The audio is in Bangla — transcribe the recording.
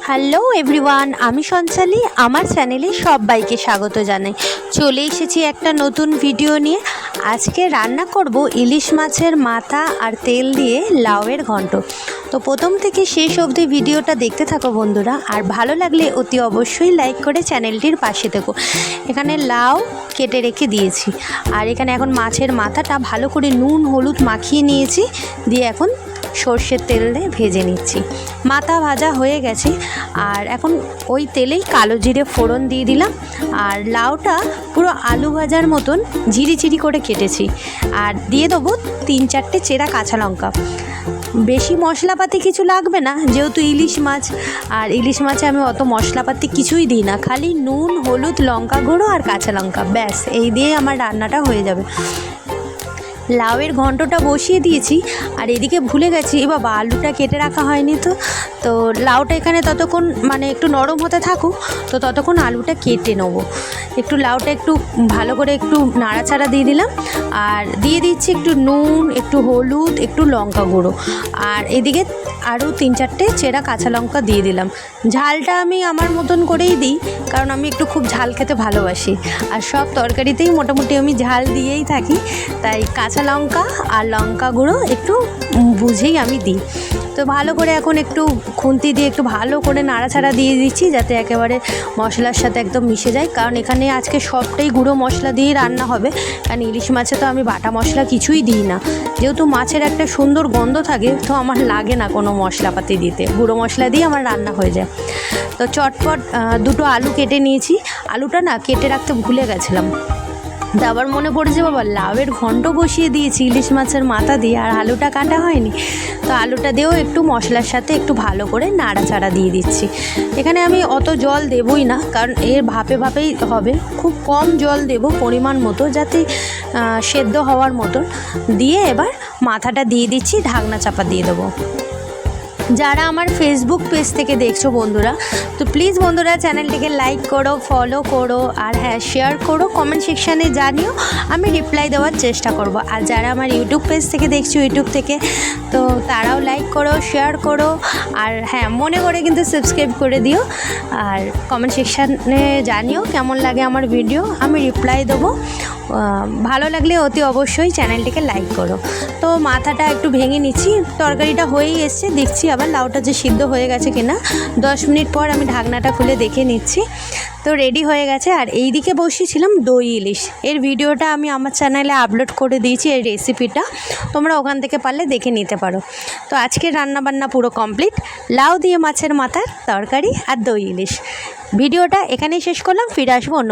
হ্যালো এভরিওয়ান, আমি সঞ্চালি। আমার চ্যানেলে সবাইকে স্বাগত জানাই। চলে এসেছি একটা নতুন ভিডিও নিয়ে। আজকে রান্না করব ইলিশ মাছের মাথা আর তেল দিয়ে লাউয়ের ঘন্ট। তো প্রথম থেকে শেষ অবধি ভিডিওটা দেখতে থাকো বন্ধুরা, আর ভালো লাগলে অতি অবশ্যই লাইক করে চ্যানেলটির পাশে থেকো। এখানে লাউ কেটে রেখে দিয়েছি, আর এখানে এখন মাছের মাথাটা ভালো করে নুন হলুদ মাখিয়ে নিয়েছি, দিয়ে এখন সর্ষের তেল দিয়ে ভেজে নিচ্ছি। মাথা ভাজা হয়ে গেছে, আর এখন ওই তেলেই কালো জিরে ফোড়ন দিয়ে দিলাম। আর লাউটা পুরো আলু ভাজার মতন ঝিরি করে কেটেছি, আর দিয়ে দেবো 3-4টে চেরা কাঁচা লঙ্কা। বেশি মশলাপাতি কিছু লাগবে না, যেহেতু ইলিশ মাছ, আর ইলিশ মাছে আমি অত মশলাপাতি কিছুই দিই না, খালি নুন হলুদ লঙ্কা গুঁড়ো আর কাঁচা লঙ্কা, ব্যাস এই দিয়ে আমার রান্নাটা হয়ে যাবে। লাউয়ের ঘন্টটা বসিয়ে দিয়েছি, আর এদিকে ভুলে গেছি বাবা আলুটা কেটে রাখা হয়নি। তো লাউটা এখানে ততক্ষণ একটু নরম হতে থাকুক, তো ততক্ষণ আলুটা কেটে নেবো। একটু লাউটা একটু ভালো করে একটু নাড়াচাড়া দিয়ে দিলাম, আর দিয়ে দিচ্ছি একটু নুন একটু হলুদ একটু লঙ্কা গুঁড়ো, আর এদিকে আরও 3-4টে চেরা কাঁচা লঙ্কা দিয়ে দিলাম। ঝালটা আমি আমার মতন করেই দিই, কারণ আমি একটু খুব ঝাল খেতে ভালোবাসি, আর সব তরকারিতেই মোটামুটি আমি ঝাল দিয়েই থাকি, তাই কাঁচা লঙ্কা আর লঙ্কা গুঁড়ো একটু বুঝেই আমি দিই। তো ভালো করে এখন একটু খুন্তি দিয়ে একটু ভালো করে নাড়াচাড়া দিয়ে দিচ্ছি, যাতে একেবারে মশলার সাথে একদম মিশে যায়, কারণ এখানে আজকে সবটাই গুঁড়ো মশলা দিয়েই রান্না হবে। কারণ ইলিশ মাছে তো আমি বাটা মশলা কিছুই দিই না, যেহেতু মাছের একটা সুন্দর গন্ধ থাকে, তো আমার লাগে না কোনো মশলাপাতি দিতে, গুঁড়ো মশলা দিয়ে আমার রান্না হয়ে যায়। তো চটপট 2টো আলু কেটে নিয়েছি। আলুটা না কেটে রাখতে ভুলে গেছিলাম, তো আবার মনে পড়েছে বাবা লাউয়ের ঘন্ট বসিয়ে দিয়েছি ইলিশ মাছের মাথা দিয়ে, আর আলুটা কাটা হয়নি। তো আলুটা দিয়েও একটু মশলার সাথে একটু ভালো করে নাড়াচাড়া দিয়ে দিচ্ছি। এখানে আমি অত জল দেবই না, কারণ এর ভাপেই হবে, খুব কম জল দেব পরিমাণ মতো, যাতে সেদ্ধ হওয়ার মতো। দিয়ে এবার মাথাটা দিয়ে দিচ্ছি, ঢাকনা চাপা দিয়ে দেবো। যারা আমার ফেসবুক পেজ থেকে দেখছো বন্ধুরা, তো প্লিজ বন্ধুরা চ্যানেলটিকে লাইক করো, ফলো করো, আর হ্যাঁ শেয়ার করো, কমেন্ট সেকশানে জানিও, আমি রিপ্লাই দেওয়ার চেষ্টা করব। আর যারা আমার ইউটিউব পেজ থেকে দেখছো ইউটিউব থেকে, তো তারাও লাইক করো শেয়ার করো, আর হ্যাঁ মনে করে কিন্তু সাবস্ক্রাইব করে দিও, আর কমেন্ট সেকশানে জানিও কেমন লাগে আমার ভিডিও, আমি রিপ্লাই দেবো। ভালো লাগলে অতি অবশ্যই চ্যানেলটিকে লাইক করো। তো মাথাটা একটু ভেঙে নিচ্ছি, তরকারিটা হয়েই এসছে, দেখছি আবার লাউটা যে সিদ্ধ হয়ে গেছে কিনা। 10 মিনিট পর আমি ঢাকনাটা খুলে দেখে নিচ্ছি, তো রেডি হয়ে গেছে। আর এই দিকে বসিয়েছিলাম দই ইলিশ, এর ভিডিওটা আমি আমার চ্যানেলে আপলোড করে দিয়েছি, এই রেসিপিটা তোমরা ওখান থেকে পারলে দেখে নিতে পারো। তো আজকের রান্নাবান্না পুরো কমপ্লিট, লাউ দিয়ে মাছের মাথার তরকারি আর দই ইলিশ। ভিডিওটা এখানেই শেষ করলাম, ফিরে আসবো অন্য